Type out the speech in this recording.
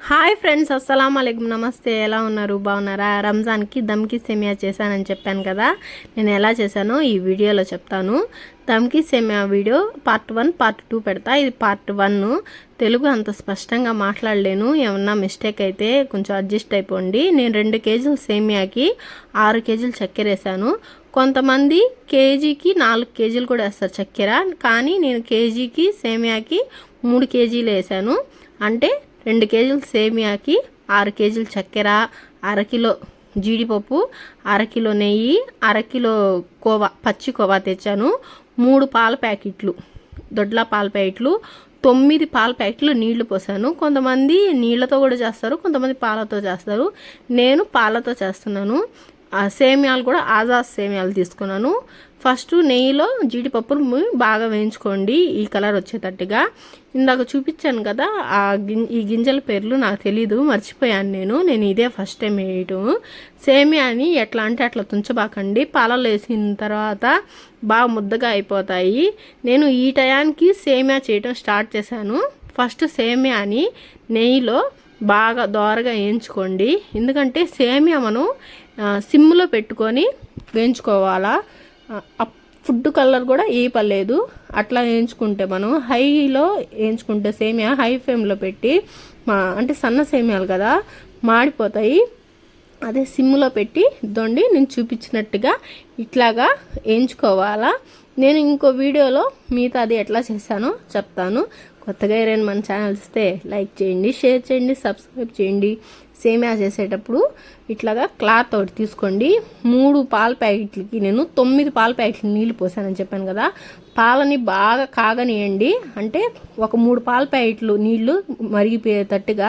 Hi friends, అస్సలాము అలైకుం. నమస్తే. ఎలా ఉన్నారు? బాగున్నారా? రంజాన్కి దమ్కి సేమియా చేశానని చెప్పాను కదా. నేను ఎలా చేశానో ఈ వీడియోలో చెప్తాను. దమ్కి సేమియా వీడియో పార్ట్ 1 పార్ట్ 2 పెడతా. ఇది పార్ట్ 1. తెలుగు అంత స్పష్టంగా మాట్లాడలేను. ఏమన్నా మిస్టేక్ అయితే కొంచెం అడ్జస్ట్ అయిపోండి. నేను 2 కేజీల సేమియాకి 6 కేజీలు చక్కెర వేసాను. కొంతమంది కేజీకి 4 కేజీలు కూడా వేస్తారు చక్కెర. కానీ నేను కేజీకి సేమియాకి 3 కేజీలు వేసాను. అంటే 2 కేజీల సేమియాకి 6 కేజీల చక్కెర, అరకిలో జీడిపప్పు, అరకిలో నెయ్యి, అరకిలో కోవా, పచ్చి కోవా తెచ్చాను. 3 పాల ప్యాకెట్లు, దొడ్ల పాల ప్యాకెట్లు, 9 పాల ప్యాకెట్లు నీళ్లు పోసాను. కొంతమంది నీళ్లతో కూడా చేస్తారు, కొంతమంది పాలతో చేస్తారు. నేను పాలతో చేస్తున్నాను. సేమియాలు కూడా ఆజాద్ సేమియాలు తీసుకున్నాను. ఫస్ట్ నెయ్యిలో జీడిపప్పులు బాగా వేయించుకోండి, ఈ కలర్ వచ్చేటట్టుగా. ఇందాక చూపించాను కదా, ఈ గింజల పేర్లు నాకు తెలీదు, మర్చిపోయాను నేను ఇదే ఫస్ట్ టైం వేయటం. సేమియాని ఎట్లా అంటే అట్లా తుంచబాకండి. పాలలో వేసిన తర్వాత బాగా ముద్దగా అయిపోతాయి. నేను ఈ టయానికి సేమియా చేయటం స్టార్ట్ చేశాను. ఫస్ట్ సేమియాని నెయ్యిలో బాగా దోరగా వేయించుకోండి. ఎందుకంటే సేమియా మనం సిమ్లో పెట్టుకొని వేయించుకోవాలా. ఫుడ్ కలర్ కూడా వేయపలేదు. అట్లా వేయించుకుంటే మనం హైలో వేయించుకుంటే సేమియా హై ఫ్లేమ్లో పెట్టి, అంటే సన్న సేమియాలు కదా మాడిపోతాయి. అదే సిమ్లో పెట్టి దొండి నేను చూపించినట్టుగా ఇట్లాగా వేయించుకోవాలా. నేను ఇంకో వీడియోలో మిగతా అది ఎట్లా చేశానో చెప్తాను. కొత్తగా ఎవరైనా మన ఛానల్ ఇస్తే లైక్ చేయండి, షేర్ చేయండి, సబ్స్క్రైబ్ చేయండి. సేమియా చేసేటప్పుడు ఇట్లాగా క్లాత్ ఒకటి తీసుకోండి. 3 పాల ప్యాకెట్లకి నేను 9 పాల ప్యాకెట్లు నీళ్ళు పోసానని చెప్పాను కదా. పాలని బాగా కాగనియండి. అంటే ఒక 3 పాల ప్యాకెట్లు నీళ్లు మరిగిపోయేటట్టుగా